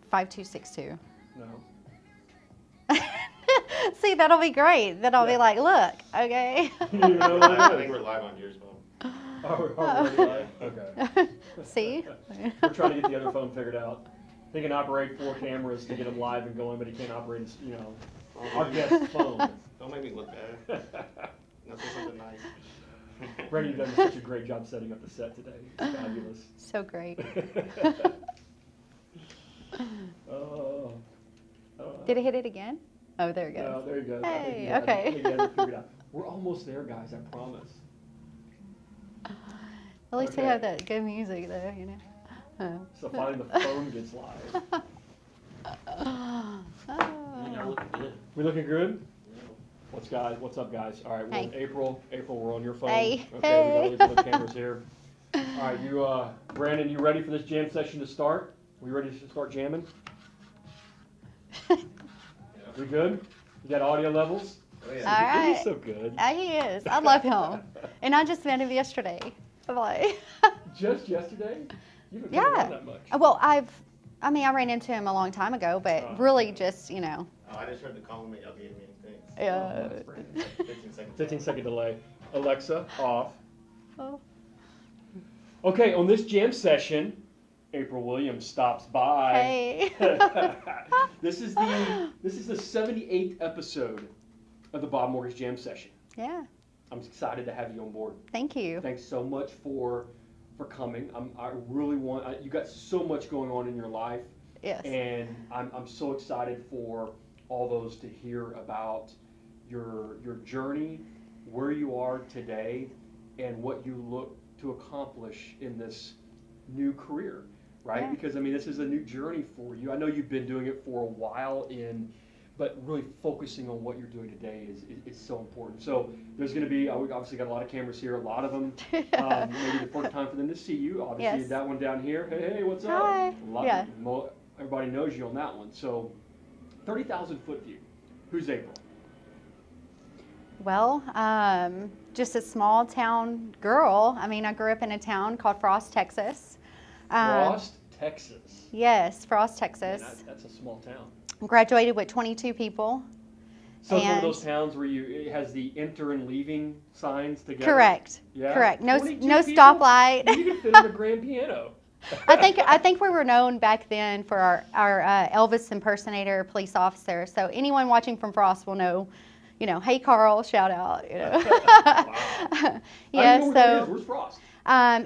5262. No. See, that'll be great. Then I'll be like, look, okay. You know what I it think is? we're live on yours, Bob. Are we live? Okay. See? We're trying to get the other phone figured out. He can operate 4 cameras to get them live and going, but he can't operate, our guest's phone. Don't make me look bad. Now say something nice. Brady done such a great job setting up the set today. It's fabulous. So great. Did it hit it again? Oh, there it goes. No, there you go. Hey, I okay. think you had it figured out. We're almost there, guys, I promise. At least we Okay. have that good music, though, So finally the phone gets live. You're looking good. We looking good? What's up, guys? All right, we're in Hey. April. April, we're on your phone. Hey. Okay, we got these other cameras here. All right, Brandon, you ready for this jam session to start? We ready to start jamming? We good? You got audio levels? Oh, yeah. All right. He's so good. He is. I love him. And I just met him yesterday. I'm like, Just yesterday? You haven't been yeah. around that much. Well, I ran into him a long time ago, but really just, Oh, I just heard the compliment y'all gave me. Thanks. yeah. That's Brandon. 15 seconds. 15-second delay. Alexa, off. Oh. Okay, on this jam session, April Williams stops by. Hey. This is the 78th episode of the Bob Mortgage Jam Session. Yeah. I'm excited to have you on board. Thank you. Thanks so much for coming. I really want. You got so much going on in your life, Yes. and I'm so excited for all those to hear about your journey, where you are today, and what you look to accomplish in this new career, right? Yeah. Because this is a new journey for you. I know you've been doing it for a while, but really focusing on what you're doing today is so important. So there's going to be, we obviously got a lot of cameras here, a lot of them. Maybe the first time for them to see you. Obviously, Yes. that one down here. Hey, what's up? Hi. Yeah. Everybody knows you on that one. So 30,000 foot view. Who's April? Well, just a small town girl. I grew up in a town called Frost, Texas. Frost, Texas. Yes, Frost, Man, Texas. that's a small town. Graduated with 22 people. So it's one of And- those towns where it has the enter and leaving signs together. Correct. Yeah. Correct. No 22 people? stoplight. You could fit on a grand piano. I think we were known back then for our Elvis impersonator police officer. So anyone watching from Frost will know, hey Carl, shout out. Wow. Yeah. I don't know where that is. So Where's Frost?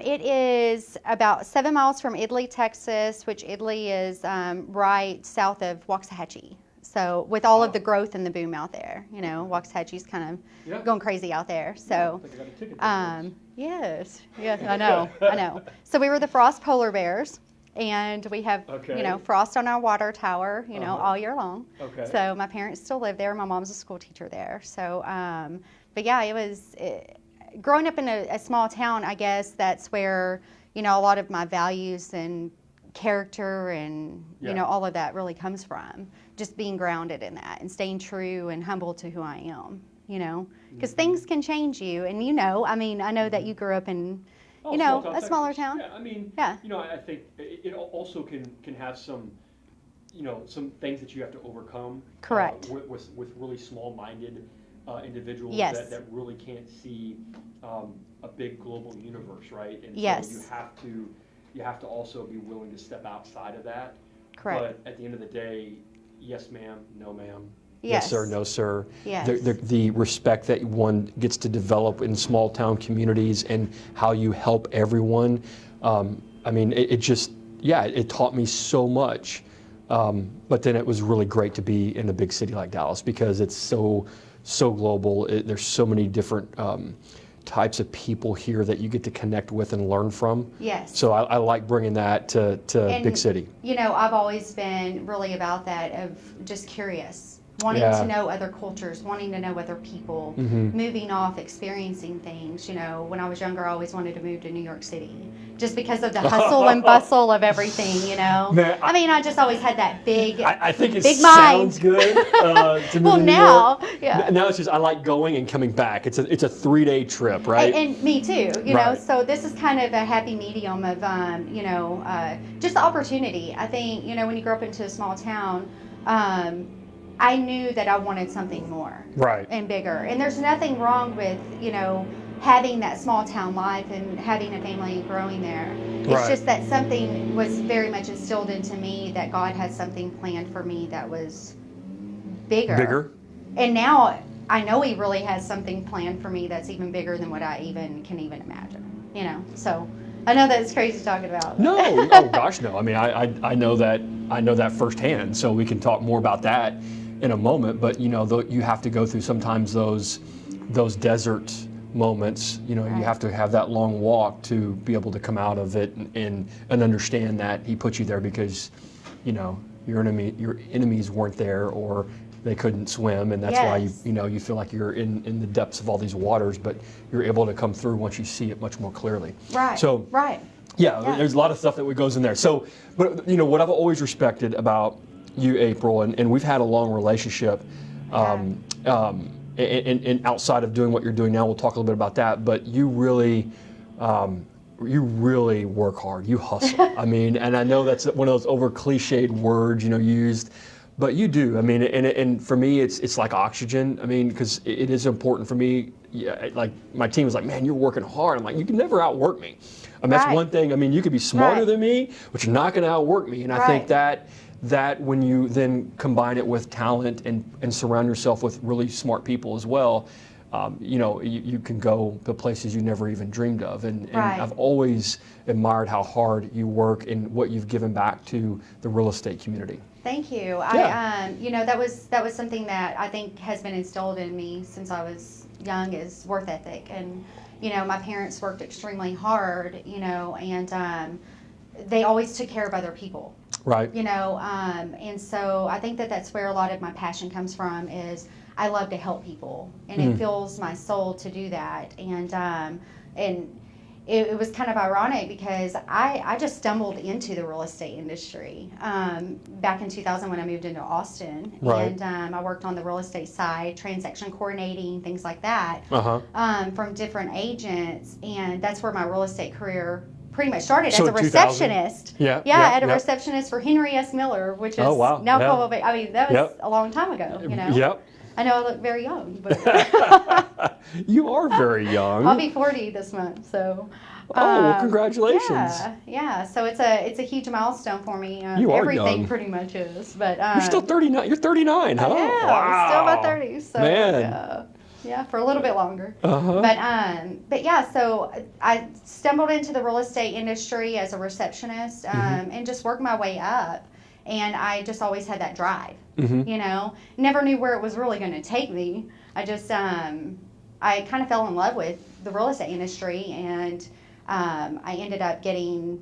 it is about 7 miles from Italy, Texas, which Italy is right south of Waxahachie. So with all of the growth and the boom out there, Waxahachie's kind of Yeah. going crazy out there. So. I think I got a ticket there. Yes, I know. So we were the Frost Polar Bears, and we have, Okay. Frost on our water tower, Uh-huh. all year long. Okay. So my parents still live there. My mom's a school teacher there. So, but yeah, growing up in a small town, I guess that's where, a lot of my values and character and, Yeah. all of that really comes from. Just being grounded in that and staying true and humble to who I am, because Mm-hmm. things can change you. And, I know that you grew up in, Oh, a smaller Texas. town. Yeah, Yeah. I think it also can have some, some things that you have to overcome. Correct. With really small-minded individuals Yes. that really can't see a big global universe, right? And Yes. so you have to also be willing to step outside of that. Correct. But at the end of the day, yes, ma'am, no, ma'am. Yes. Yes, sir, no, sir. Yes. The respect that one gets to develop in small town communities and how you help everyone. It taught me so much. But then it was really great to be in a big city like Dallas because it's so global. There's so many different types of people here that you get to connect with and learn from. Yes. So I like bringing that to And, big city. I've always been really about that of just curious. wanting Yeah. to know other cultures, wanting to know other people, Mm-hmm. moving off, experiencing things. You know, when I was younger, I always wanted to move to New York City just because of the hustle and bustle of everything, you know. Man, I mean, I just always had that big, I think it big sounds mind. good to move Well, to New now, York. yeah. Now it's just I like going and coming back. It's a 3-day trip, right? And me too, you know. Right. So this is kind of a happy medium of, just the opportunity. I think, you know, when you grow up into a small town, I knew that I wanted something more Right. and bigger. And there's nothing wrong with, you know, having that small town life and having a family and growing there. It's Right. just that something was very much instilled into me that God had something planned for me that was bigger. And now I know He really has something planned for me that's even bigger than what I can even imagine. You know, so I know that's crazy talking about. No, oh gosh, no. I mean, I know that firsthand. So we can talk more about that in a moment. But you know, you have to go through sometimes those desert moments. You know, Right. you have to have that long walk to be able to come out of it and understand that He put you there because, you know, your enemies weren't there or they couldn't swim, and that's why Yes. you feel like you're in the depths of all these waters, but you're able to come through once you see it much more clearly. Right. So Right. yeah, Yeah. there's a lot of stuff that goes in there. So, but you know what I've always respected about you, April, and we've had a long relationship. And outside of doing what you're doing now, we'll talk a little bit about that. But you really work hard. You hustle. I mean, and I know that's one of those over cliched words, you know, used. But you do. I mean, and for me, it's like oxygen. I mean, because it is important for me. Yeah, like my team is like, man, you're working hard. I'm like, you can never outwork me. I mean, that's Right. one thing. I mean, you could be smarter Right. than me, but you're not going to outwork me. And I think Right. that when you then combine it with talent and surround yourself with really smart people as well, you know, you can go to places you never even dreamed of. And Right. I've always admired how hard you work and what you've given back to the real estate community. Thank you. Yeah. You know, that was something that I think has been instilled in me since I was young is work ethic. And, you know, my parents worked extremely hard, you know, and they always took care of other people, Right. you know. And so I think that that's where a lot of my passion comes from is I love to help people, and it fills my soul to do that. And it was kind of ironic because I just stumbled into the real estate industry back in 2000 when I moved into Austin. Right. And I worked on the real estate side, transaction coordinating, things like that, from different agents. And that's where my real estate career pretty much started So as a in 2000? receptionist. Yeah, Yeah, yeah, a receptionist for Henry S. Miller, which is Oh, wow. now Yeah. probably, I mean, that was Yep. a long time ago, you know. Yep. I know I look very young, but You are very young. I'll be 40 this month, so. well, congratulations. Yeah. So it's a huge milestone for me. You are everything young. pretty much is, but You're still 39. You're 39, huh? yeah, Wow. I'm still about 30. So Man. yeah, for a little bit longer. Uh-huh. But yeah, so I stumbled into the real estate industry as a receptionist and just worked my way up. And I just always had that drive, you know. Never knew where it was really going to take me. I just, I kind of fell in love with the real estate industry, and I ended up getting,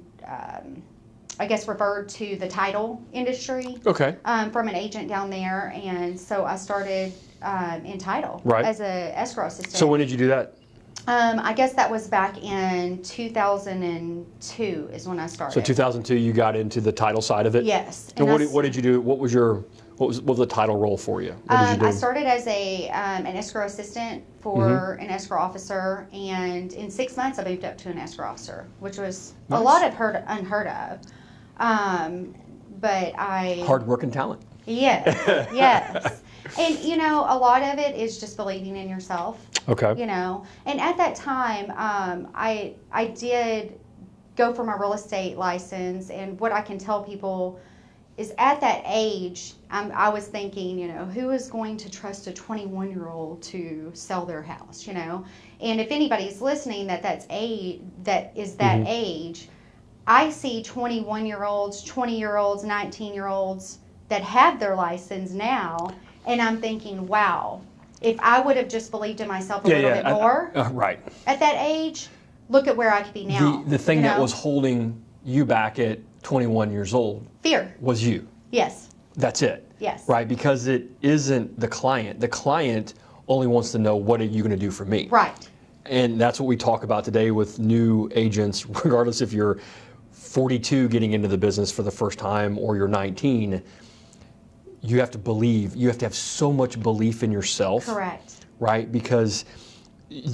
I guess, referred to the title industry Okay. from an agent down there. And so I started in title Right. as a escrow assistant. So when did you do that? I guess that was back in 2002 is when I started. So 2002, you got into the title side of it. Yes. And And what did you do? What was the title role for you? What did you do? I started as an escrow assistant for an escrow officer, and in 6 months I moved up to an escrow officer, which was Nice. a lot of unheard of. But I Hard work and talent. yes, yes, and you know, a lot of it is just believing in yourself. Okay. You know, and at that time, I did go for my real estate license, and what I can tell people is at that age, I was thinking, you know, who is going to trust a 21-year-old to sell their house, you know? And if anybody's listening that is that age, I see 21-year-olds, 20-year-olds, 19-year-olds that have their license now, and I'm thinking, wow, if I would have just believed in myself a little bit more Right. at that age, look at where I could be now. The thing you that know? was holding you back at 21 years old Fear. was you. Yes. that's it. Yes. Right? Because it isn't the client. The client only wants to know, what are you going to do for me? Right. And that's what we talk about today with new agents, regardless if you're 42 getting into the business for the first time or you're 19. You have to believe, you have to have so much belief in yourself. Correct. Right? Because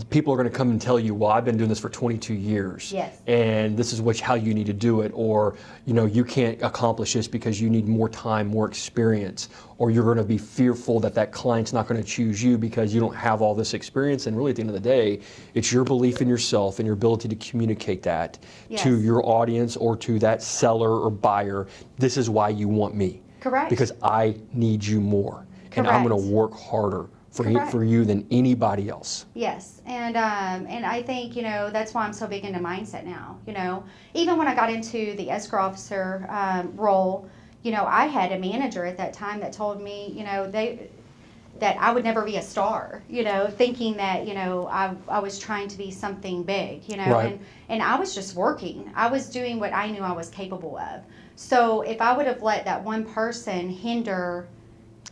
people are going to come and tell you, well, I've been doing this for 22 years. Yes. And this is how you need to do it. Or, you can't accomplish this because you need more time, more experience. Or you're going to be fearful that client's not going to choose you because you don't have all this experience. And really, at the end of the day, it's your belief in yourself and your ability to communicate that to your audience or to that seller or buyer. This is why you want me. Correct. Because I need you more. Correct. And I'm going to work harder for you than anybody else. Yes, and I think that's why I'm so big into mindset now. Even when I got into the escrow officer role, I had a manager at that time that told me, that I would never be a star. Thinking that I was trying to be something big. Right. And I was just working. I was doing what I knew I was capable of. So if I would have let that one person hinder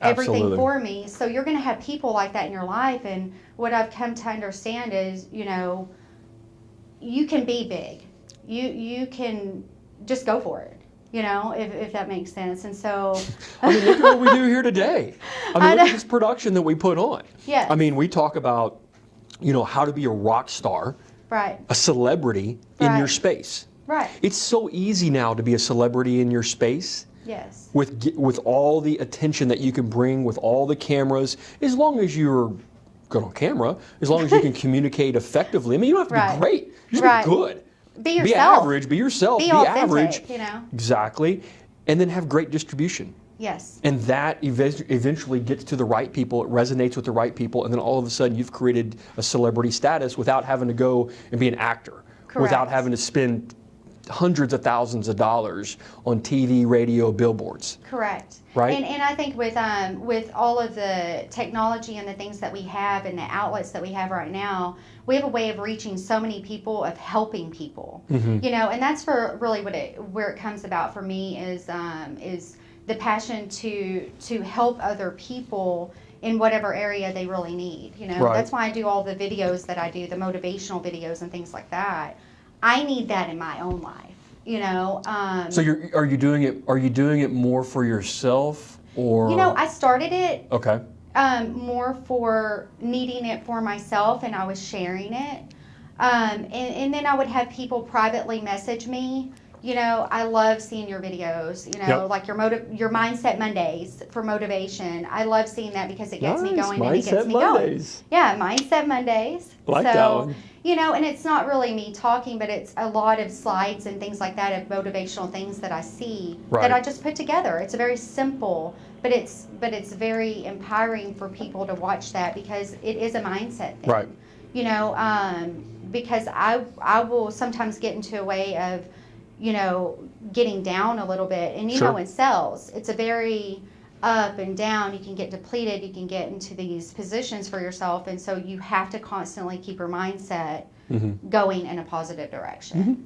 everything Absolutely. for me. So you're going to have people like that in your life. And what I've come to understand is, you can be big. You can just go for it, if that makes sense. And so... I mean, look at what we do here today. Look at this production that we put on. Yes. I mean, we talk about, how to be a rock star, Right. a celebrity in Right. your space. Right. It's so easy now to be a celebrity in your space. Yes. With all the attention that you can bring, with all the cameras, as long as you're good on camera, as long as you can communicate effectively. I mean, you don't have to Right. be great. You just Right. be good. Be yourself. Be average. Be yourself. Be Be authentic, average. Exactly. And then have great distribution. Yes. And that eventually gets to the right people. It resonates with the right people. And then all of a sudden you've created a celebrity status without having to go and be an actor. Correct. Without having to spend hundreds of thousands of dollars on TV, radio, billboards. Correct. Right? And I think with all of the technology and the things that we have and the outlets that we have right now, we have a way of reaching so many people, of helping people. Mm-hmm. And that's for really where it comes about for me is the passion to help other people in whatever area they really need. Right. That's why I do all the videos that I do, the motivational videos and things like that. I need that in my own life, So are you doing it more for yourself, or? I started it Okay. more for needing it for myself, and I was sharing it. And then I would have people privately message me. I love seeing your videos, Yep. like your Mindset Mondays for motivation. I love seeing that because it gets me Nice. going and it gets Mindset me Mondays. going. Yeah, Mindset Mondays. Like that one. And it's not really me talking, but it's a lot of slides and things like that of motivational things that I see Right. that I just put together. It's very simple, but it's very empowering for people to watch that because it is a mindset thing. Right. Because I will sometimes get into a way of, getting down a little bit. And Sure. in sales, it's a very up and down. You can get depleted. You can get into these positions for yourself. And so you have to constantly keep your mindset going in a positive direction.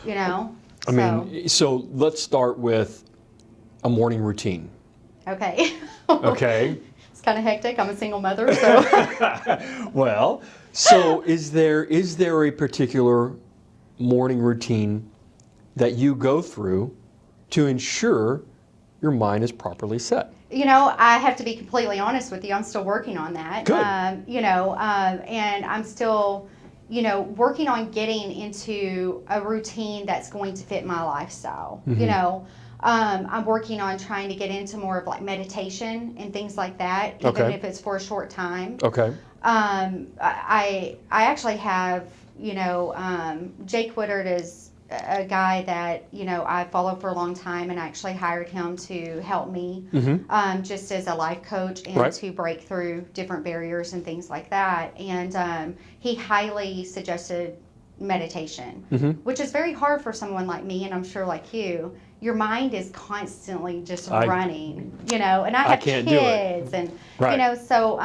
I mean, so let's start with a morning routine. Okay. Okay. It's kind of hectic. I'm a single mother, so. Well, so is there a particular morning routine that you go through to ensure your mind is properly set? I have to be completely honest with you. I'm still working on that. Good. And I'm still, working on getting into a routine that's going to fit my lifestyle. I'm working on trying to get into more of like meditation and things like that, even Okay. if it's for a short time. Okay. I actually have, Jake Woodard is a guy that, I followed for a long time, and I actually hired him to help me just as a life coach and Right. to break through different barriers and things like that. And he highly suggested meditation, which is very hard for someone like me, and I'm sure like you. Your mind is constantly just running, and I have can't do it. kids, and Right. so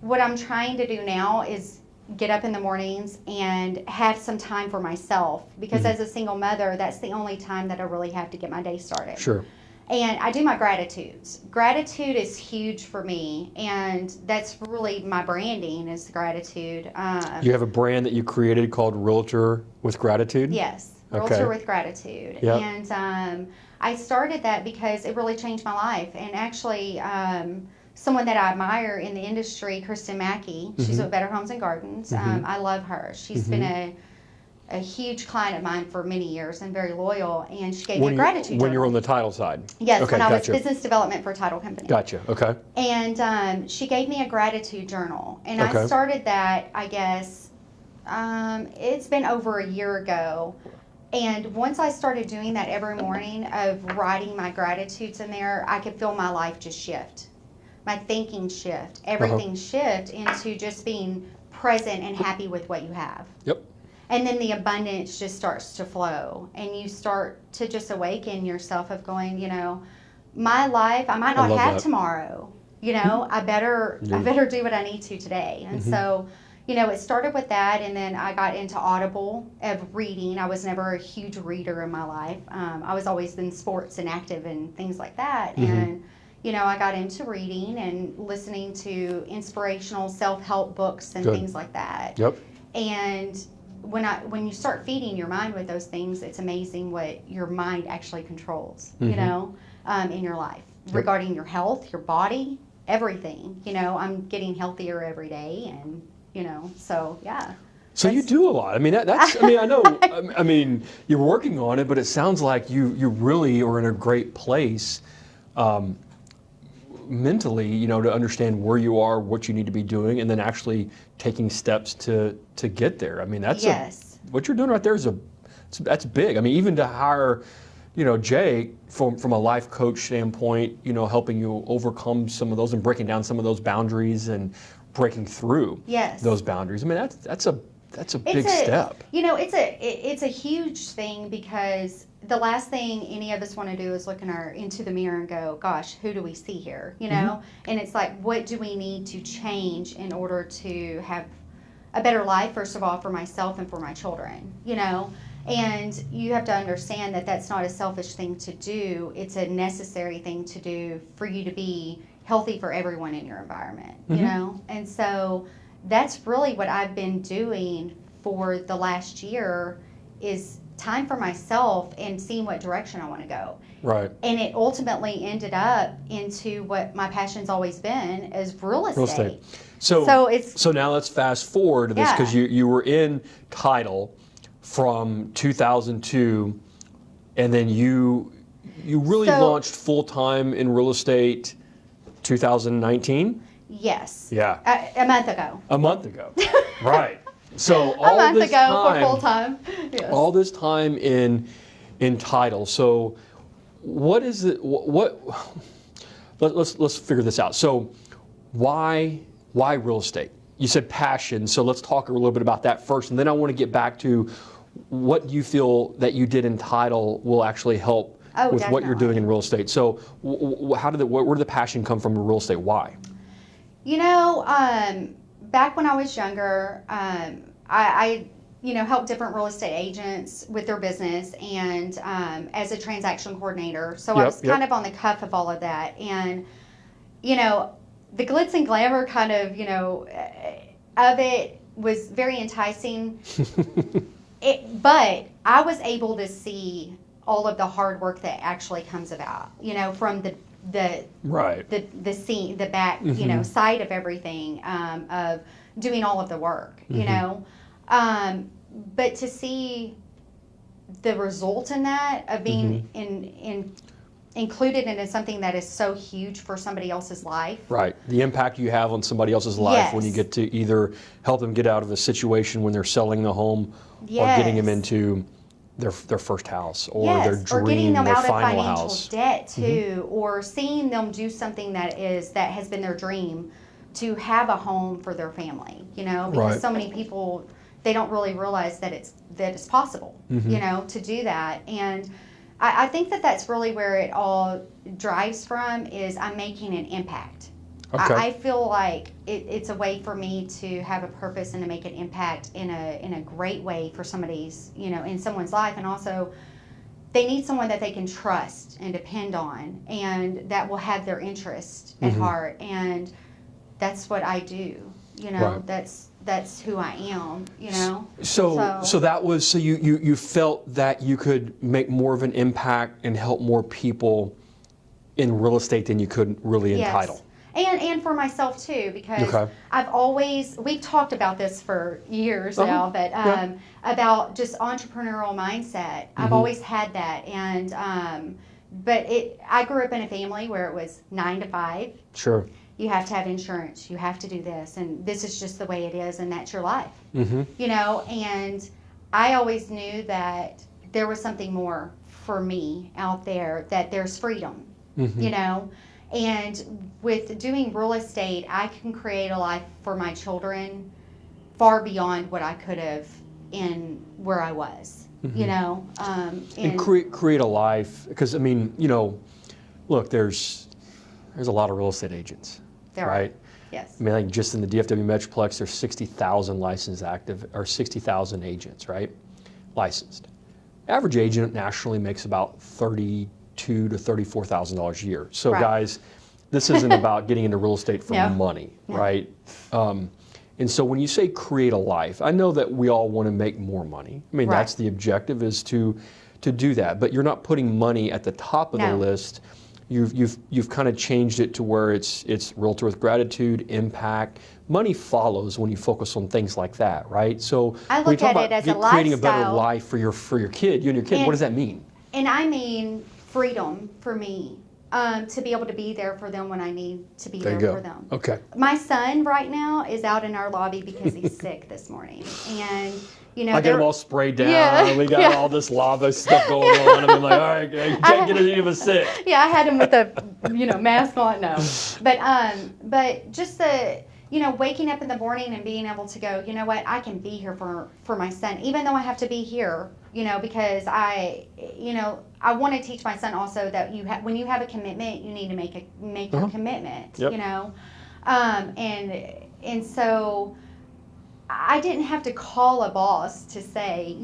what I'm trying to do now is get up in the mornings and have some time for myself, because as a single mother, that's the only time that I really have to get my day started. Sure. And I do my gratitudes. Gratitude is huge for me, and that's really my branding is gratitude. You have a brand that you created called Realtor with Gratitude? Yes, Okay. Realtor with Gratitude. Yep. And I started that because it really changed my life. And actually, someone that I admire in the industry, Kristen Mackey, she's with Better Homes and Gardens. I love her. She's been a huge client of mine for many years and very loyal, and she gave me a gratitude When you're journal. on the title side? Yes, Okay, when I was gotcha. business development for a title company. Gotcha, okay. And she gave me a gratitude journal. And Okay. I started that, I guess, it's been over a year ago. And once I started doing that every morning of writing my gratitudes in there, I could feel my life just shift. My thinking shift. Everything shift into just being present and happy with what you have. Yep. And then the abundance just starts to flow, and you start to just awaken yourself of going, you know, my life, I might not love have that. tomorrow, you know, I better do what I need to today. And so, you know, it started with that, and then I got into Audible of reading. I was never a huge reader in my life. I was always in sports and active and things like that. And, you know, I got into reading and listening to inspirational self-help books and Good. things like that. Yep. And when you start feeding your mind with those things, it's amazing what your mind actually controls, you know, in your life regarding your health, your body, everything. You know, I'm getting healthier every day, and you know, so yeah. So you do a lot. I mean, that's. I mean, I know. I mean, you're working on it, but it sounds like you really are in a great place, mentally. You know, to understand where you are, what you need to be doing, and then actually taking steps to get there. I mean, that's what you're doing right there is that's big. I mean, even to hire, you know, Jay from a life coach standpoint, you know, helping you overcome some of those and breaking down some of those boundaries and breaking through those boundaries. I mean, that's a big step. You know, it's a huge thing, because the last thing any of us want to do is look into the mirror and go, gosh, who do we see here? You know, and it's like, what do we need to change in order to have a better life, first of all, for myself and for my children, you know? And you have to understand that that's not a selfish thing to do. It's a necessary thing to do for you to be healthy for everyone in your environment, you know? And so that's really what I've been doing for the last year, is time for myself and seeing what direction I want to go. Right. And it ultimately ended up into what my passion's always been, is real estate. So it's now let's fast forward to this, because you were in title from 2002, and then you really launched full time in real estate 2019. Yes. Yeah. A month ago. A month ago. Right. So A month ago for full time. Yes. All this time in title. So what is it? Let's figure this out. So why real estate? You said passion. So let's talk a little bit about that first, and then I want to get back to what you feel that you did in title will actually help with what you're doing in real estate. So where did the passion come from in real estate? Why? You know, back when I was younger, I helped different real estate agents with their business, and as a transaction coordinator. So I was kind of on the cuff of all of that. And, you know, the glitz and glamour kind of, you know, of it was very enticing. But I was able to see all of the hard work that actually comes about, you know, from the scene, the back, you know, side of everything, of doing all of the work, you know. But to see the result in that, of being included into something that is so huge for somebody else's life. Right. The impact you have on somebody else's life when you get to either help them get out of a situation when they're selling the home, or getting them into their first house, or their dream, or getting them their out of final financial house. debt too, or seeing them do something that has been their dream, to have a home for their family, you know, because so many people, they don't really realize that it's possible, you know, to do that. And I think that that's really where it all drives from, is I'm making an impact. Okay. I feel like it's a way for me to have a purpose and to make an impact in a great way for somebody's, you know, in someone's life. And also they need someone that they can trust and depend on, and that will have their interest at heart. And that's what I do. You know, Right. that's who I am. You know. So that was, so you felt that you could make more of an impact and help more people in real estate than you could really in Yes. title. And for myself too, because Okay. we've talked about this for years Uh-huh. now, but Yeah. about just entrepreneurial mindset. I've always had that, and but I grew up in a family where it was 9 to 5. Sure. You have to have insurance. You have to do this, and this is just the way it is, and that's your life. Mm-hmm. You know, and I always knew that there was something more for me out there. That there's freedom. Mm-hmm. You know. And with doing real estate, I can create a life for my children far beyond what I could have in where I was, you know. And create a life, because I mean, you know, look, there's a lot of real estate agents, There are. right? Yes. I mean, like just in the DFW Metroplex, there's 60,000 licensed active, or 60,000 agents, right? Licensed. Average agent nationally makes about $32,000 to $34,000 a year. So Right. guys, this isn't about getting into real estate for No. money, No. right? And so when you say create a life, I know that we all want to make more money. I mean, Right. that's the objective, is to do that. But you're not putting money at the top of the No. list. You've kind of changed it to where it's Realtor with Gratitude, impact. Money follows when you focus on things like that, right? So I when you look talk at about it as a creating a better lifestyle. life for your kid, you and your kid, And- what does that mean? And I mean freedom for me, to be able to be there for them when I need to be There there you go. for them. Okay. My son right now is out in our lobby because he's sick this morning, and you know I get they're- them all sprayed down. Yeah, We got yeah. all this lava stuff going on. And I'm like, all right, you can't get any of us sick. Yeah, I had him with a mask on. No, but just the waking up in the morning and being able to go, you know what, I can be here for my son, even though I have to be here, because I want to teach my son also that when you have a commitment, you need to make your commitment. Yep. And so I didn't have to call a boss to say,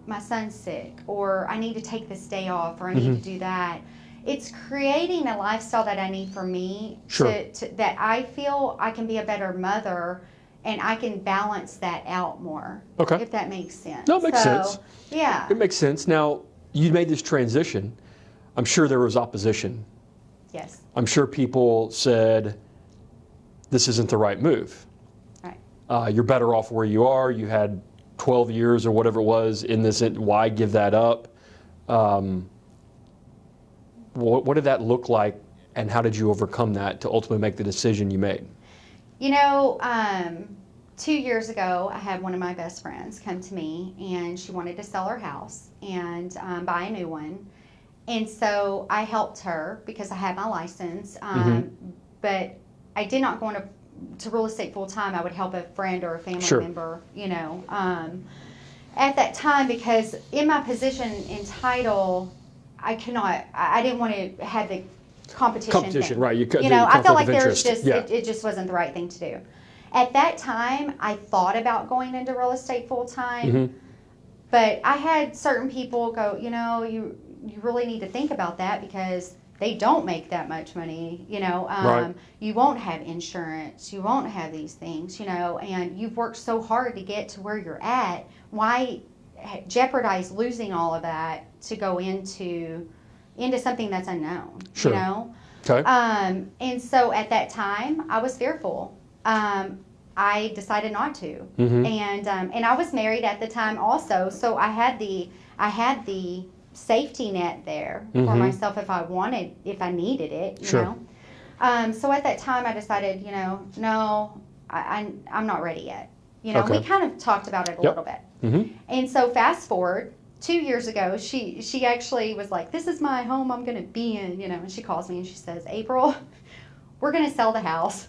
my son's sick, or I need to take this day off, or I need to do that. It's creating a lifestyle that I need for me, Sure. that I feel I can be a better mother, and I can balance that out more. Okay. If that makes sense. No, it makes sense. Yeah. It makes sense. Now, you made this transition. I'm sure there was opposition. Yes. I'm sure people said, this isn't the right move. Right. You're better off where you are. You had 12 years or whatever it was in this. Why give that up? What did that look like, and how did you overcome that to ultimately make the decision you made? 2 years ago, I had one of my best friends come to me, and she wanted to sell her house and buy a new one. And so I helped her because I had my license, but I did not go into real estate full time. I would help a friend or a family Sure. member, at that time, because in my position in title, I didn't want to have the competition thing. Right? I conflict felt like of there's interest. just it just wasn't the right thing to do. At that time, I thought about going into real estate full time, but I had certain people go, you really need to think about that, because they don't make that much money. Right. You won't have insurance, you won't have these things, and you've worked so hard to get to where you're at. Why jeopardize losing all of that to go into something that's unknown? Sure. Okay. And so at that time, I was fearful. I decided not to, and I was married at the time also, so I had the safety net there for myself if I needed it. Sure. So at that time, I decided, no, I'm not ready yet. Okay. We kind of talked about it a little bit. And so fast forward 2 years ago, she actually was like, this is my home I'm going to be in, and she calls me and she says, April, we're going to sell the house.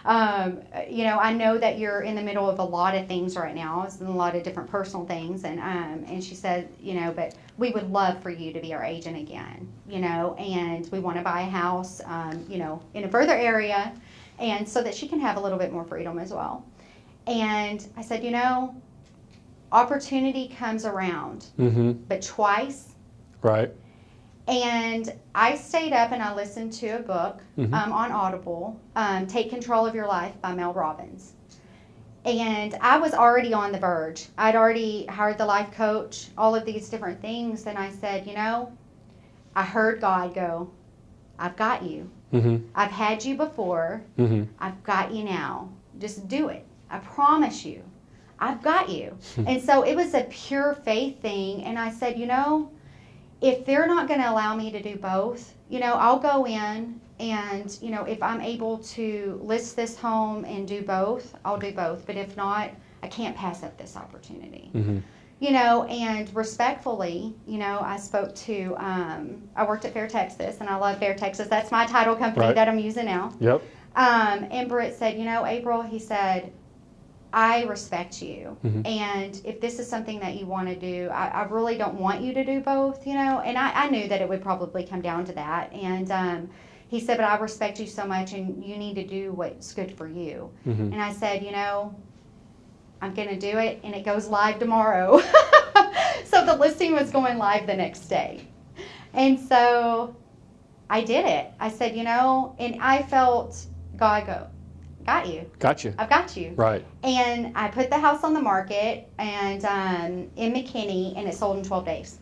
I know that you're in the middle of a lot of things right now. It's a lot of different personal things. And she said, but we would love for you to be our agent again, and we want to buy a house, in a further area, and so that she can have a little bit more freedom as well. And I said, opportunity comes around, but twice Right. And I stayed up and I listened to a book on Audible, Take Control of Your Life by Mel Robbins. And I was already on the verge. I'd already hired the life coach, all of these different things. And I said, you know, I heard God go, I've got you. I've had you before. I've got you now. Just do it. I promise you. I've got you. And so it was a pure faith thing. And I said, you know, if they're not going to allow me to do both, you know, I'll go in and, you know, if I'm able to list this home and do both, I'll do both. But if not, I can't pass up this opportunity. You know, and respectfully, you know, I spoke to, I worked at Fair Texas, and I love Fair Texas. That's my title company that I'm using now. Yep. And Britt said, you know, April, he said, I respect you. And if this is something that you want to do, I really don't want you to do both, you know. And I knew that it would probably come down to that. And he said, but I respect you so much, and you need to do what's good for you. And I said, you know, I'm going to do it, and it goes live tomorrow. So the listing was going live the next day. And so I did it. I said, you know, and I felt God go, got you. Got you. I've got you. Right. And I put the house on the market and in McKinney, and it sold in 12 days.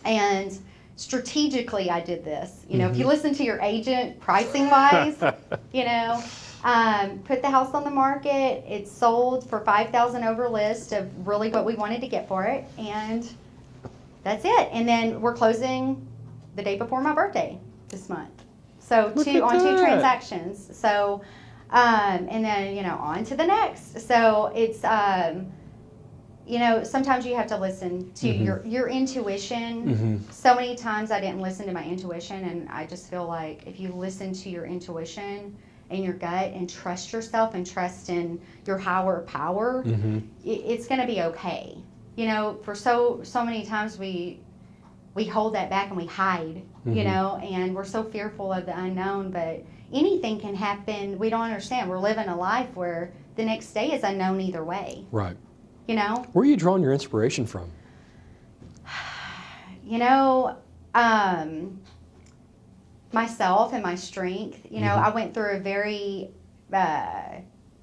And strategically, I did this. You know, if you listen to your agent pricing wise, you know, put the house on the market. It sold for $5,000 over list of really what we wanted to get for it, and that's it. And then we're closing the day before my birthday this month. So two transactions. So, and then, you know, on to the next. So it's, you know, sometimes you have to listen to your intuition. So many times I didn't listen to my intuition, and I just feel like if you listen to your intuition and your gut and trust yourself and trust in your higher power, it's going to be okay. You know, for so many times we hold that back and we hide, you know, and we're so fearful of the unknown, but anything can happen. We don't understand. We're living a life where the next day is unknown either way. Right. You know? Where are you drawing your inspiration from? You know, myself and my strength. You know, I went through a very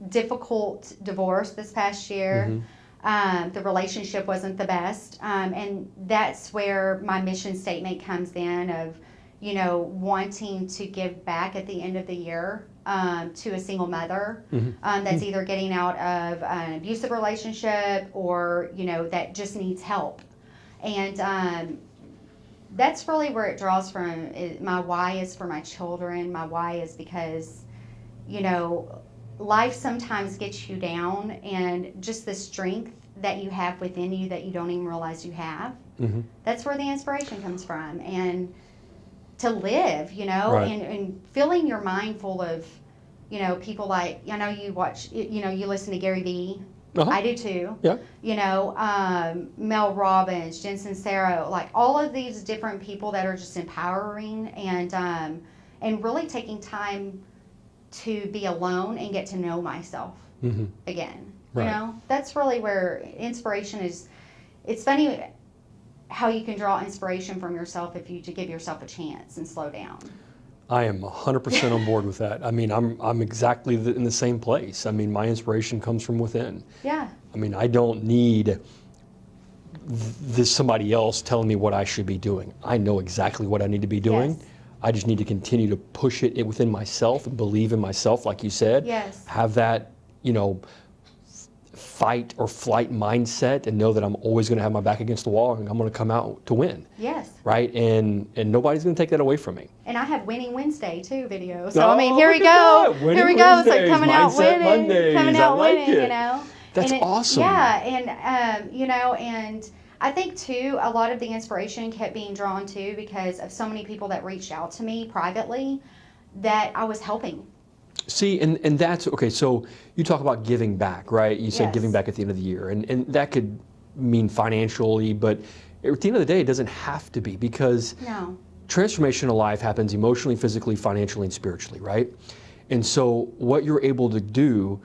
difficult divorce this past year. The relationship wasn't the best. And that's where my mission statement comes in of, you know, wanting to give back at the end of the year to a single mother that's either getting out of an abusive relationship or, you know, that just needs help. And that's really where it draws from. My why is for my children. My why is because, you know, life sometimes gets you down, and just the strength that you have within you that you don't even realize you have. That's where the inspiration comes from. And to live, you know, and filling your mind full of, you know, people like, I know you watch, you know, you listen to Gary Vee. I do too. Yeah. You know, Mel Robbins, Jen Sincero, like all of these different people that are just empowering and really taking time to be alone and get to know myself again. You know, that's really where inspiration is. It's funny how you can draw inspiration from yourself if you to give yourself a chance and slow down. I am 100% on board with that. I mean, I'm exactly in the same place. I mean, my inspiration comes from within. Yeah. I mean, I don't need somebody else telling me what I should be doing. I know exactly what I need to be doing. Yes. I just need to continue to push it within myself and believe in myself, like you said. Yes. Have that, you know, fight or flight mindset and know that I'm always going to have my back against the wall and I'm going to come out to win. Yes. Right? And nobody's going to take that away from me. And I have Winning Wednesday too video. So I mean, here we go. Here we go. It's like coming out winning, you know. That's awesome. Yeah, and you know, and I think too, a lot of the inspiration kept being drawn to because of so many people that reached out to me privately that I was helping. See, and that's, okay, so you talk about giving back, right? You said giving back at the end of the year, and that could mean financially, but at the end of the day, it doesn't have to be, because transformation of life happens emotionally, physically, financially, and spiritually, right? And so what you're able to do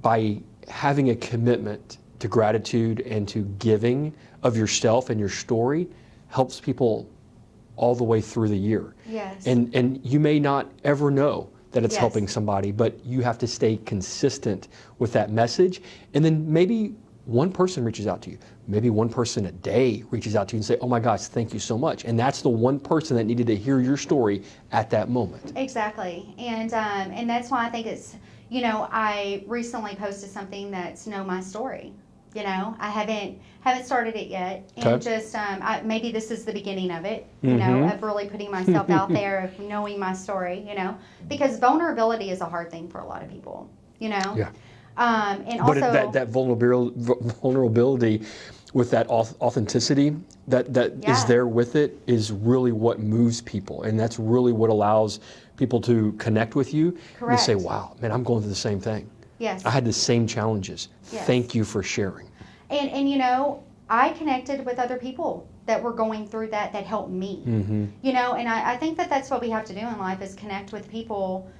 by having a commitment to gratitude and to giving of yourself and your story helps people all the way through the year. Yes. And you may not ever know that it's Yes. helping somebody, but you have to stay consistent with that message. And then maybe one person reaches out to you. Maybe one person a day reaches out to you and say, oh my gosh, thank you so much. And that's the one person that needed to hear your story at that moment. Exactly. And that's why I think it's, you know, I recently posted something that's Know My Story. You know, I haven't started it yet, and Okay. just maybe this is the beginning of it. You know, of really putting myself out there, of knowing my story. You know, because vulnerability is a hard thing for a lot of people. You know. Yeah. And But also that vulnerability with that authenticity that Yeah. is there with it is really what moves people, and that's really what allows people to connect with you. Correct. And say, wow, man, I'm going through the same thing. Yes. I had the same challenges. Yes. Thank you for sharing. And you know, I connected with other people that were going through that helped me. Mm-hmm. You know, and I think that's what we have to do in life, is connect with people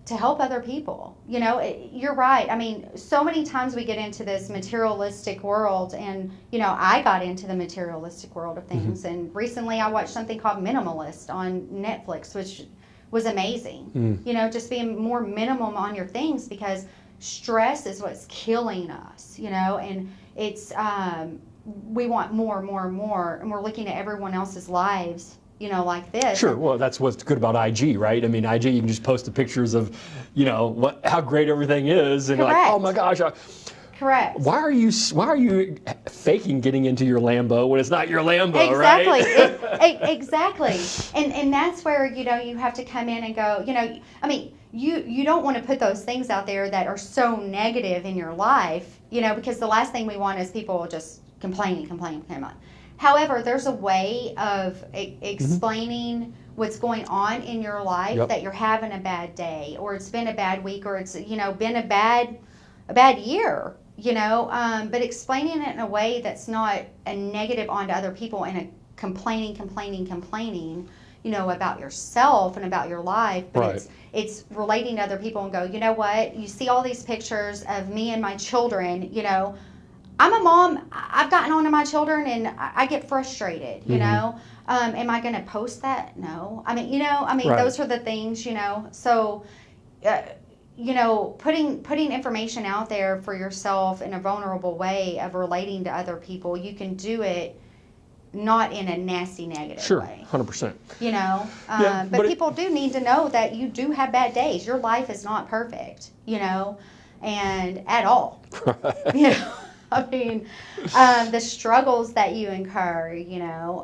to help other people. You know, you're right. I mean, so many times we get into this materialistic world, and, you know, I got into the materialistic world of things. And recently I watched something called Minimalist on Netflix, which was amazing. You know, just being more minimum on your things, because stress is what's killing us, you know, and it's, we want more, and we're looking at everyone else's lives, you know, like this. Sure. Well, that's what's good about IG, right? I mean, IG, you can just post the pictures of, you know, how great everything is, and you're like, oh my gosh. Correct. Why are you faking getting into your Lambo when it's not your Lambo, Exactly. right? Exactly. And that's where, you know, you have to come in and go, you know, I mean, you don't want to put those things out there that are so negative in your life, you know, because the last thing we want is people just complaining. However, there's a way of explaining what's going on in your life, Yep. that you're having a bad day, or it's been a bad week, or it's, you know, been a bad year, you know, but explaining it in a way that's not a negative onto other people and a complaining, you know, about yourself and about your life, but Right. it's relating to other people and go, you know what, you see all these pictures of me and my children, you know, I'm a mom, I've gotten onto my children and I get frustrated, you know, am I going to post that? No. I mean, you know, Right. those are the things, you know, so, you know, putting information out there for yourself in a vulnerable way of relating to other people, you can do it not in a nasty, negative Sure, way. 100%. You know, Yeah, but but people do need to know that you do have bad days. Your life is not perfect, you know, and at all. You know, I mean, the struggles that you incur, you know,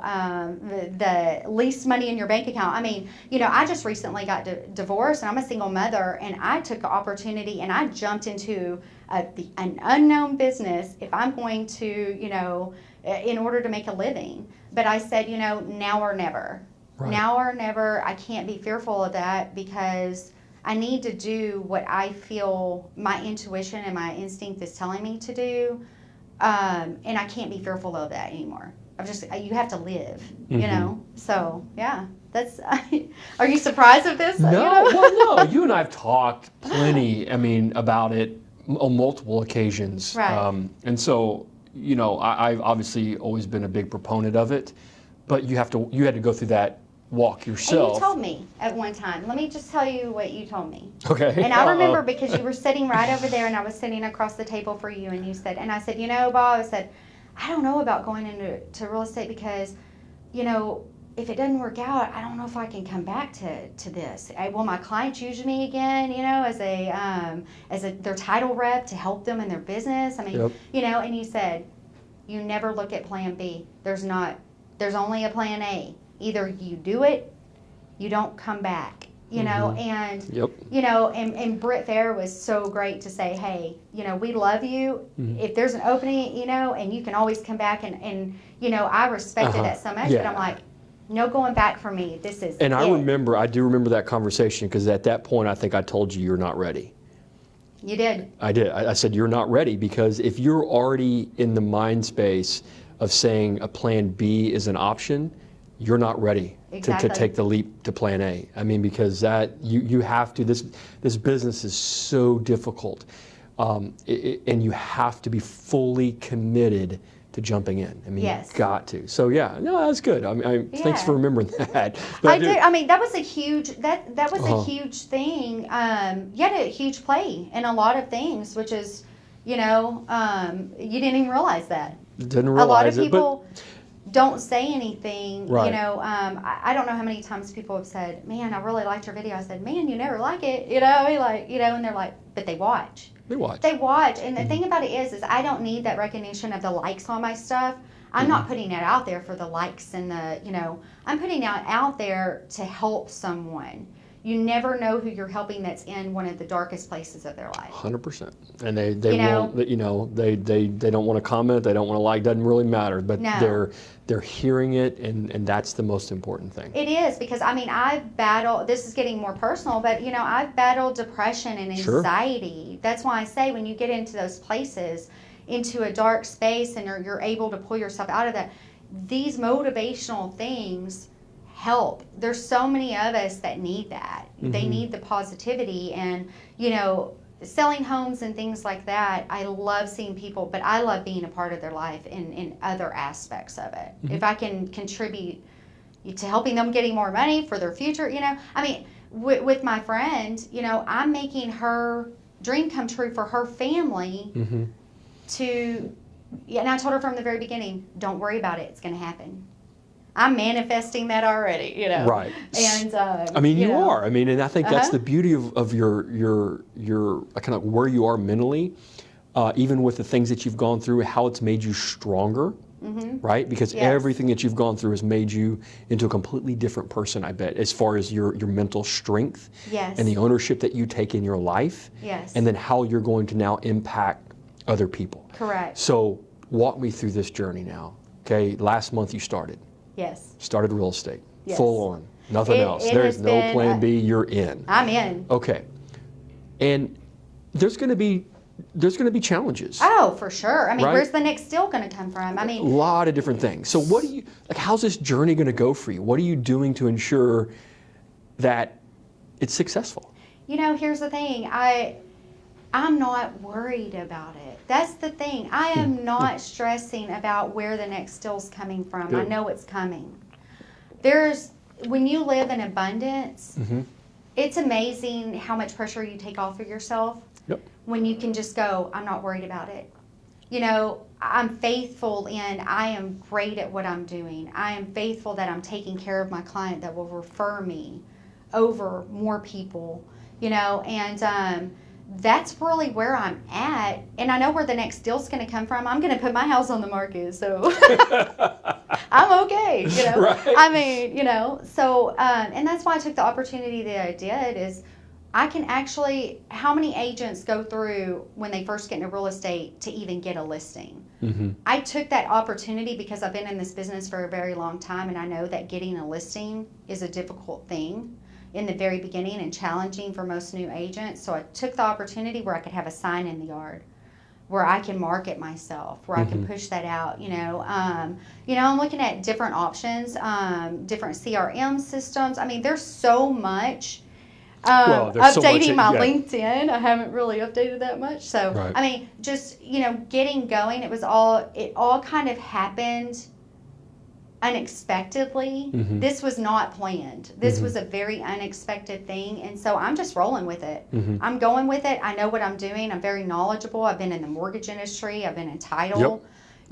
the least money in your bank account. I mean, you know, I just recently got divorced, and I'm a single mother, and I took the opportunity and I jumped into an unknown business if I'm going to, you know, in order to make a living. But I said, you know, now or never. Right. Now or never. I can't be fearful of that, because I need to do what I feel my intuition and my instinct is telling me to do. And I can't be fearful of that anymore. You have to live, you know? So, yeah, that's, are you surprised of this? No, You know? well, no. You and I have talked plenty, I mean, about it on multiple occasions. Right. And so, you know, I've obviously always been a big proponent of it, but you had to go through that walk yourself. And you told me at one time. Let me just tell you what you told me. Okay. And I remember, because you were sitting right over there and I was sitting across the table for you, and you said, and I said, you know, Bob, I said, I don't know about going into real estate, because, you know, if it doesn't work out, I don't know if I can come back to this. Will my clients use me again, you know, as their title rep to help them in their business? I mean, Yep. you know, and you said, you never look at plan B. There's only a plan A. Either you do it, you don't come back, you know, and, Yep. you know, and Britt Fair was so great to say, hey, you know, we love you. If there's an opening, you know, and you can always come back, and you know, I respected that so much, but Yeah. I'm like, no going back for me. This is And it. I do remember that conversation, because at that point I think I told you you're not ready. You did. I did. I said you're not ready, because if you're already in the mind space of saying a plan B is an option, you're not ready Exactly. to take the leap to plan A. I mean, because that you have to. This business is so difficult, and you have to be fully committed to to jumping in. I mean, Yes. you've got to. So yeah, no, that's good. I mean, thanks Yeah. for remembering that. But I do. I mean, that was a huge that was Uh-huh. a huge thing. You had a huge play in a lot of things, which is, you didn't even realize that. Didn't A lot realize of it, but people don't say anything. Right. I don't know how many times people have said, "Man, I really liked your video." I said, "Man, you never like it," and they're like, but they watch. they watch. They watch, and the Mm-hmm. thing about it is I don't need that recognition of the likes on my stuff. I'm Mm-hmm. not putting it out there for the likes and I'm putting it out there to help someone. You never know who you're helping that's in one of the darkest places of their life. 100%. And they You know? won't, they don't want to comment, they don't want to like, doesn't really matter, but No. they're hearing it, and that's the most important thing. It is, because I've battled, this is getting more personal, but I've battled depression and Sure. anxiety. That's why I say when you get into those places, into a dark space, and you're able to pull yourself out of that, these motivational things help. There's so many of us that need that. They Mhm. need the positivity, and selling homes and things like that. I love seeing people, but I love being a part of their life in other aspects of it. Mhm. If I can contribute to helping them getting more money for their future, with my friend, I'm making her dream come true for her family Mm-hmm. and I told her from the very beginning, don't worry about it, it's going to happen. I'm manifesting that already, Right. And I mean, you are. I mean, and I think that's Uh-huh. the beauty of your kind of where you are mentally, even with the things that you've gone through, how it's made you stronger, right? Because Yes. everything that you've gone through has made you into a completely different person, I bet, as far as your mental strength Yes. and the ownership that you take in your life, Yes. and then how you're going to now impact other people. Correct. So walk me through this journey now. Okay, last month you started real estate, Yes. full on, nothing else. it There's has no been plan B. You're in. I'm in. Okay, and there's going to be challenges. Oh, for sure. Right? Where's the next deal going to come from? A lot of different things. So what do you how's this journey going to go for you? What are you doing to ensure that it's successful? Here's the thing. I'm not worried about it. That's the thing. I am not stressing about where the next deal's coming from. I Good. know it's coming. When you live in abundance, Mm-hmm. it's amazing how much pressure you take off of yourself Yep. when you can just go, I'm not worried about it. I'm faithful and I am great at what I'm doing. I am faithful that I'm taking care of my client that will refer me over more people, and that's really where I'm at. And I know where the next deal's going to come from. I'm going to put my house on the market, so I'm okay, Right. So, and that's why I took the opportunity that I did is I can actually, how many agents go through when they first get into real estate to even get a listing? Mm-hmm. I took that opportunity because I've been in this business for a very long time, and I know that getting a listing is a difficult thing in the very beginning and challenging for most new agents. So I took the opportunity where I could have a sign in the yard, where I can market myself, where I can push that out. I'm looking at different options, different CRM systems. There's so much. Well, there's so much Updating my yeah. LinkedIn, I haven't really updated that much. So Right. just getting going. It all kind of happened unexpectedly. Mhm. This was not planned. This Mhm. was a very unexpected thing, and so I'm just rolling with it. Mhm. I'm going with it. I know what I'm doing. I'm very knowledgeable. I've been in the mortgage industry. I've been in title.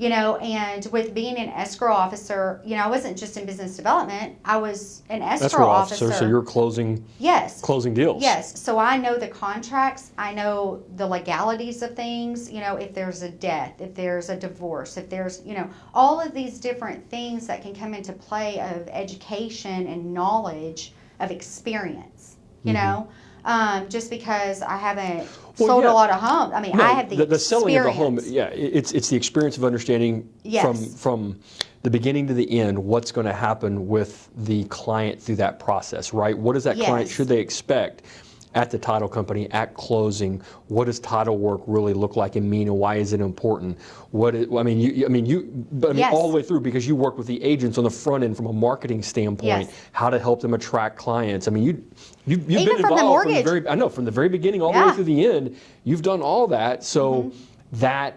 And with being an escrow officer, I wasn't just in business development. I was an escrow officer. So you're closing Yes. deals. Yes. So I know the contracts. I know the legalities of things. If there's a death, if there's a divorce, if there's, all of these different things that can come into play of education and knowledge of experience, just because I haven't sold yeah. a lot of homes. No, I have the selling of the home. experience. Yeah, it's the experience of understanding Yes. from the beginning to the end what's going to happen with the client through that process, right? What does that client Yes. should they expect at the title company at closing? What does title work really look like and mean, and why is it important? Yes. All the way through, because you work with the agents on the front end from a marketing standpoint, Yes. how to help them attract clients. You've Even been from the involved mortgage. from the very beginning all the way Yeah. through the end. You've done all that, so that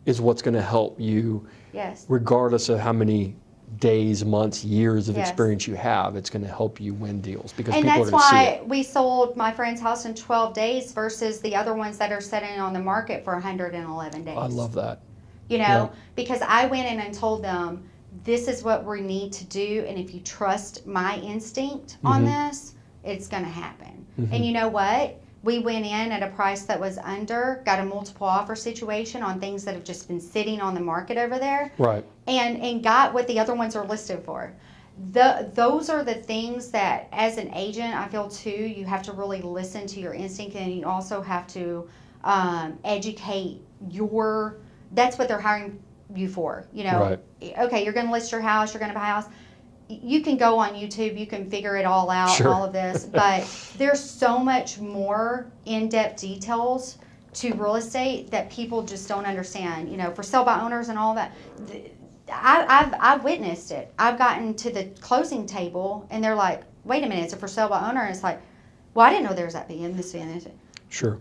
is what's going to help you, Yes. regardless of how many days, months, years of Yes. experience you have. It's going to help you win deals because And people are that's going to see why it. we sold my friend's house in 12 days versus the other ones that are sitting on the market for 111 days. I love that. You know, Yeah. because I went in and told them, this is what we need to do, and if you trust my instinct on this, it's going to happen. And you know what? We went in at a price that was under, got a multiple offer situation on things that have just been sitting on the market over there, Right. and got what the other ones are listed for. Those are the things that, as an agent, I feel too, you have to really listen to your instinct, and you also have to educate your. That's what they're hiring you for. You know, Right. okay, you're going to list your house, you're going to buy a house. You can go on YouTube, you can figure it all out, Sure. all of this, but there's so much more in-depth details to real estate that people just don't understand. You know, for sale by owners and all that. I've witnessed it. I've gotten to the closing table and they're like, wait a minute, it's a for sale by owner. And it's like, well, I didn't know there was that being this being this. Sure.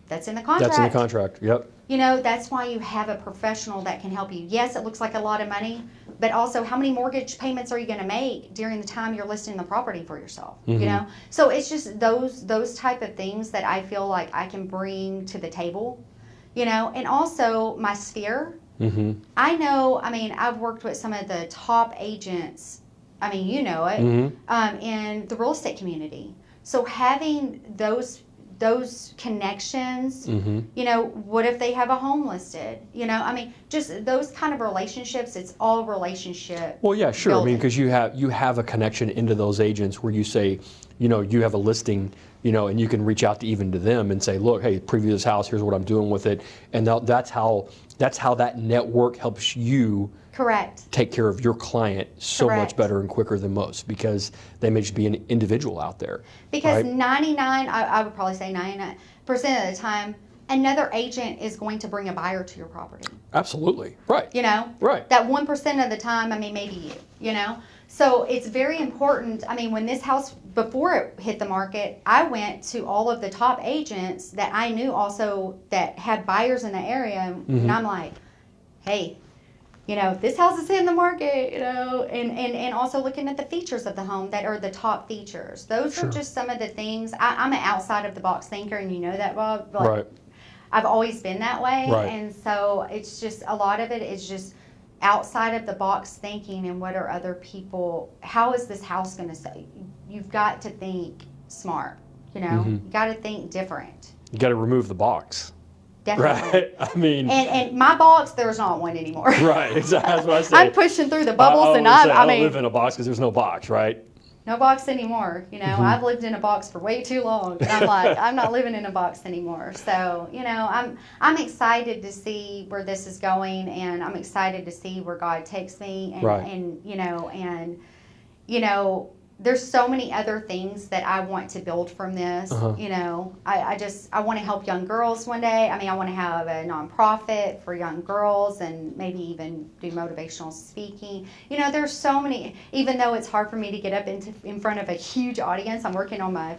That's in the contract. That's in the contract. Yep. You know, that's why you have a professional that can help you. Yes, it looks like a lot of money, but also how many mortgage payments are you going to make during the time you're listing the property for yourself? You know, so it's just those type of things that I feel like I can bring to the table. You know, and also my sphere. I know. I mean, I've worked with some of the top agents. I mean, you know it, in the real estate community. So having those connections, you know, what if they have a home listed? You know, I mean, just those kind of relationships, it's all relationship. Well, yeah, sure. building. I mean, because you have a connection into those agents where you say, you know, you have a listing, you know, and you can reach out to even to them and say, look, hey, preview this house, here's what I'm doing with it. And that's how that network helps you Correct. take care of your client so much Correct. better and quicker than most because they may just be an individual out there. Because right? 99, I would probably say 99% of the time, another agent is going to bring a buyer to your property. Absolutely. Right. You know? Right. That 1% of the time, I mean, maybe you know? So it's very important. I mean, when this house, before it hit the market, I went to all of the top agents that I knew also that had buyers in the area. And I'm like, hey, you know, this house is hitting the market, you know, and also looking at the features of the home that are the top features. Those Sure. are just some of the things. I'm an outside of the box thinker, and you know that, Bob. Like, Right. I've always been that way. Right. And so it's just, a lot of it is just outside of the box thinking, and what are other people, how is this house going to say? You've got to think smart, you know, you got to think different. You got to remove the box. Definitely. Right. I mean. And my box, there's not one anymore. Right. Exactly. That's what I say. I'm pushing through the bubbles, and I I don't mean, live in a box because there's no box, right? no box anymore. You know, I've lived in a box for way too long. And I'm like, I'm not living in a box anymore. So, you know, I'm excited to see where this is going, and I'm excited to see where God takes me. And, Right. and you know, there's so many other things that I want to build from this. You know, I want to help young girls one day. I mean, I want to have a nonprofit for young girls and maybe even do motivational speaking. You know, there's so many, even though it's hard for me to get up in front of a huge audience, I'm working on my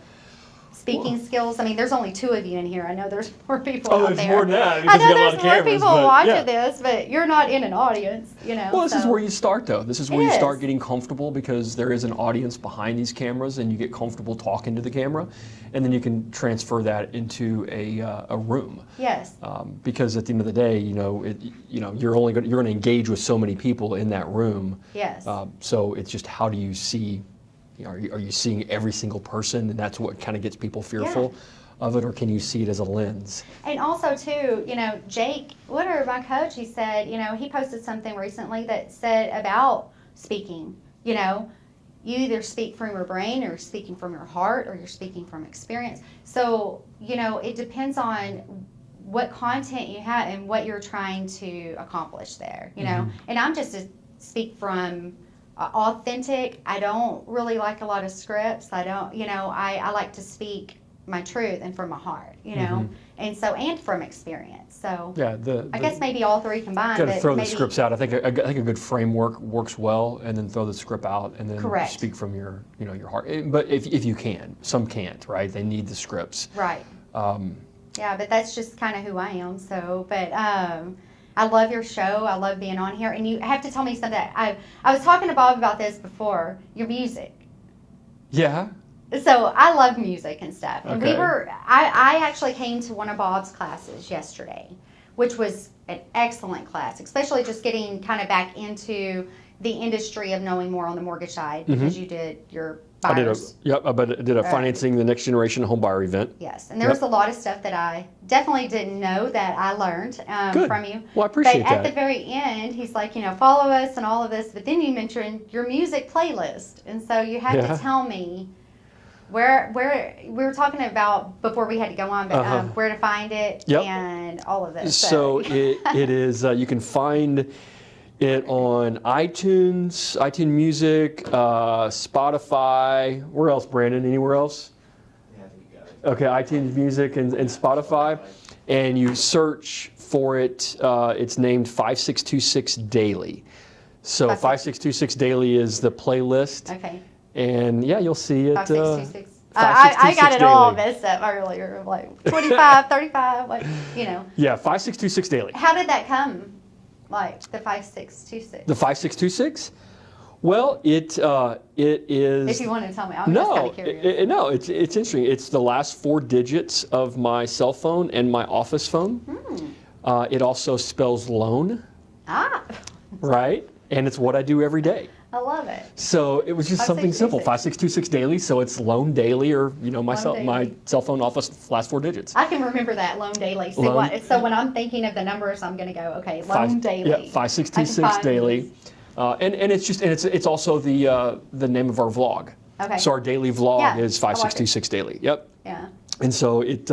speaking skills. I mean, there's only 2 of you in here. I know there's more people out there's there. more than that. I because know you got a lot there's of more cameras, people but, watching yeah. this, but you're not in an audience, you know. Well, this is so. where you start, though. This is where It you is. start getting comfortable because there is an audience behind these cameras, and you get comfortable talking to the camera, and then you can transfer that into a room. Yes. Because at the end of the day, you know, you're going to engage with so many people in that room. Yes. So it's just how do you see? You know, are you seeing every single person, and that's what kind of gets people fearful of it, or can you see it as a lens? And also, too, you know, Jake Woodard, my coach, he said, you know, he posted something recently that said about speaking, you know, you either speak from your brain, or you're speaking from your heart, or you're speaking from experience. So, you know, it depends on what content you have and what you're trying to accomplish there, you know. And I'm just to speak from authentic. I don't really like a lot of scripts. I don't, you know, I like to speak my truth and from my heart, you know, and so, and from experience. So Yeah, I guess maybe all 3 combined. got to but throw maybe, the scripts out. I think a good framework works well, and then throw the script out, and then Correct. speak from your heart. But if you can, some can't, right? They need the scripts. Right. Yeah, but that's just kind of who I am. So, but I I love your show. I love being on here. And you have to tell me something. I was talking to Bob about this before. Your music. Yeah. So I love music and stuff. And Okay. I actually came to one of Bob's classes yesterday, which was an excellent class, especially just getting kind of back into the industry of knowing more on the mortgage side because you did your buyers. I did a financing the next generation home buyer event. Yes, and there was a lot of stuff that I definitely didn't know that I learned from you. Well, I appreciate But at that. the very end, he's like, follow us and all of this. But then you mentioned your music playlist, and so you have to tell me where we were talking about before we had to go on, but where to find it and all of this. So it is. You can find it on iTunes, Music, Spotify. Where else, Brandon? Anywhere else? Yeah, I think you got it. Okay, iTunes Music and Spotify. And you search for it. It's named 5626 Daily. So 5626 Daily is the playlist. Okay. And yeah, you'll see it. 5626. I got it all messed up earlier, like 25, 35, like, Yeah, 5626 Daily. How did that come? Like the 5626. The 5626? Well, it is. If you want to tell me, I'm just kind of curious. No, it's interesting. It's the last 4 digits of my cell phone and my office phone. It also spells loan. Right, and it's what I do every day. I love it. So it was just something simple, 5626 Daily. So it's loan daily, or my cell phone office last 4 digits. I can remember that loan daily. So when I'm thinking of the numbers, I'm going to go, okay, loan daily. Yeah, 5626 Daily. And it's also the name of our vlog. Okay. So our daily vlog is 5626 Daily. Yep. Yeah. And so it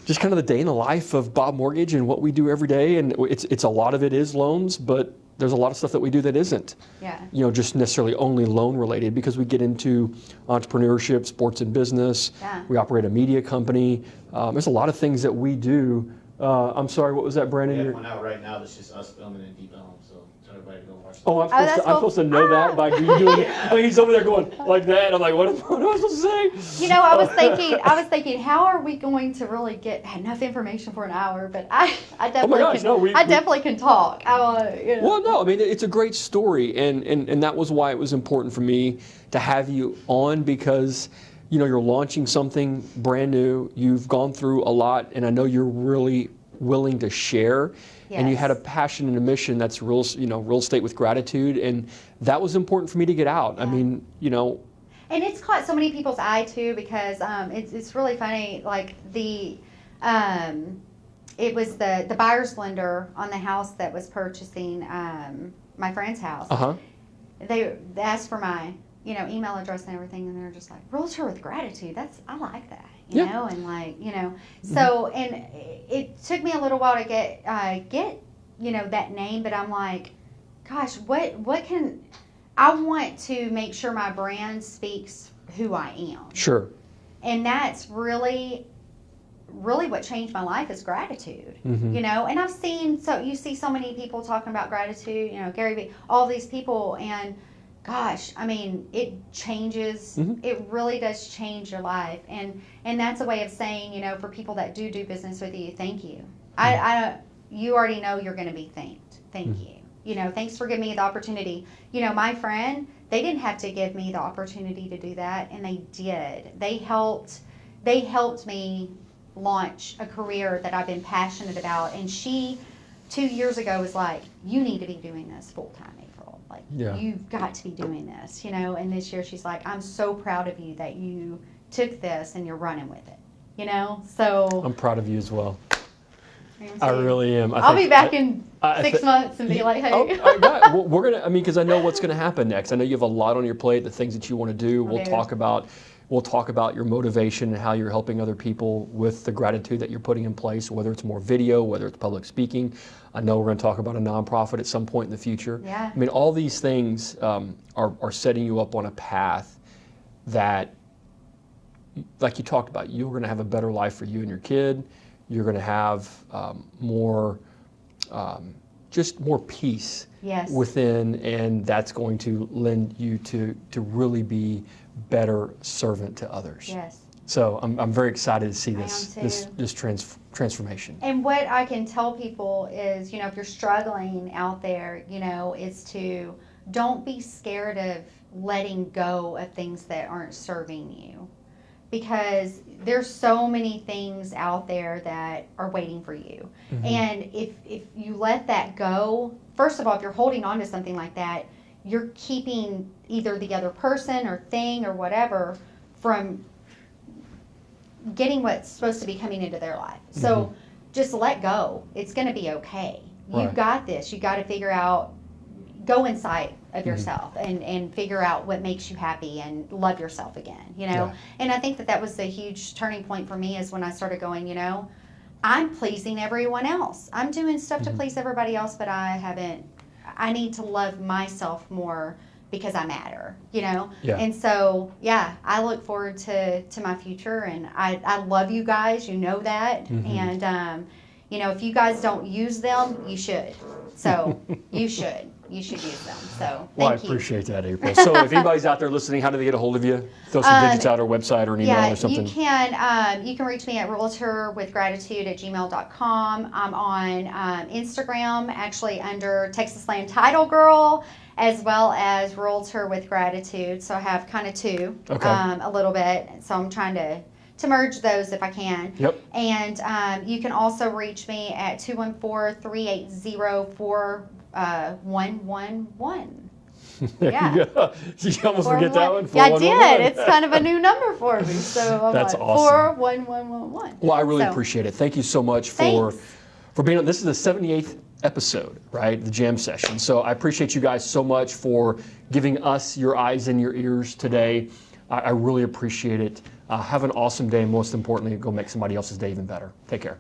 just kind of the day in the life of Bob Mortgage and what we do every day. And it's a lot of it is loans, but there's a lot of stuff that we do that isn't, just necessarily only loan related, because we get into entrepreneurship, sports and business. Yeah. We operate a media company. There's a lot of things that we do. I'm sorry, what was that, Brandon? We have one out right now that's just us filming in Deep Elm, so tell everybody to go watch that. Oh, I'm supposed to know that by you doing it. I mean, he's over there going like that. I'm like, what am I supposed to say? I was thinking, how are we going to really get enough information for an hour? But I definitely I definitely can talk. Well, no, I mean, it's a great story, and that was why it was important for me to have you on, because you're launching something brand new. You've gone through a lot, and I know you're really willing to share. Yes. And you had a passion and a mission that's real estate with gratitude, and that was important for me to get out. Yeah. I mean, And it's caught so many people's eye too, because it's really funny. Like it was the buyer's lender on the house that was purchasing my friend's house. They asked for my email address and everything, and they're just like, realtor with gratitude. I like that, you know, and like, so, and it took me a little while to get that name, but I'm like, gosh, what can, I want to make sure my brand speaks who I am. Sure. And that's really what changed my life is gratitude, and I've seen, you see so many people talking about gratitude, Gary Vee, all these people, and gosh, I mean, it changes, it really does change your life. And that's a way of saying, for people that do business with you, thank you. You already know you're going to be thanked. Thank you. Thanks for giving me the opportunity. My friend, they didn't have to give me the opportunity to do that, and they did. They helped me launch a career that I've been passionate about. And she, 2 years ago, was like, you need to be doing this full time. You've got to be doing this, and this year she's like, I'm so proud of you that you took this and you're running with it, so. I'm proud of you as well. I really am. I'll be back in 6 months and be like, hey. We're going to, because I know what's going to happen next. I know you have a lot on your plate, the things that you want to do. We'll talk about your motivation and how you're helping other people with the gratitude that you're putting in place, whether it's more video, whether it's public speaking. I know we're going to talk about a nonprofit at some point in the future. Yeah. I mean, all these things are setting you up on a path that, like you talked about, you're going to have a better life for you and your kid. You're going to have more peace within, and that's going to lend you to really be better servant to others. Yes. So I'm very excited to see I am this transformation. And what I can tell people is, if you're struggling out there, is to don't be scared of letting go of things that aren't serving you, because there's so many things out there that are waiting for you. Mm-hmm. And if you let that go, first of all, if you're holding on to something like that, you're keeping either the other person or thing or whatever from getting what's supposed to be coming into their life. So just let go. It's going to be okay. Right. You've got this. You got to figure out, go inside of yourself and figure out what makes you happy and love yourself again, Yeah. And I think that was a huge turning point for me, is when I started going, I'm pleasing everyone else. I'm doing stuff to please everybody else, but I need to love myself more, because I matter, Yeah. And so, I look forward to my future, and I love you guys, that. And, if you guys don't use them, you should. So you should use them. So Well, I thank you. appreciate that, April. So if anybody's out there listening, how do they get a hold of you? Throw some digits out, or website, or an email, or something. You can reach me at realtorwithgratitude@gmail.com. I'm on Instagram, actually under Texas Land Title Girl, as well as Realtor with Gratitude. So I have kind of two, a little bit. So I'm trying to merge those if I can. Yep. And you can also reach me at 214-380-4111. There you go. You almost forget that one? Yeah, I did. It's kind of a new number for me. So I'm That's like, awesome. 41111. Well, I really appreciate it. Thank you so much for being on. This is the 78th episode, right? The jam session. So I appreciate you guys so much for giving us your eyes and your ears today. I really appreciate it. Have an awesome day, and most importantly, go make somebody else's day even better. Take care.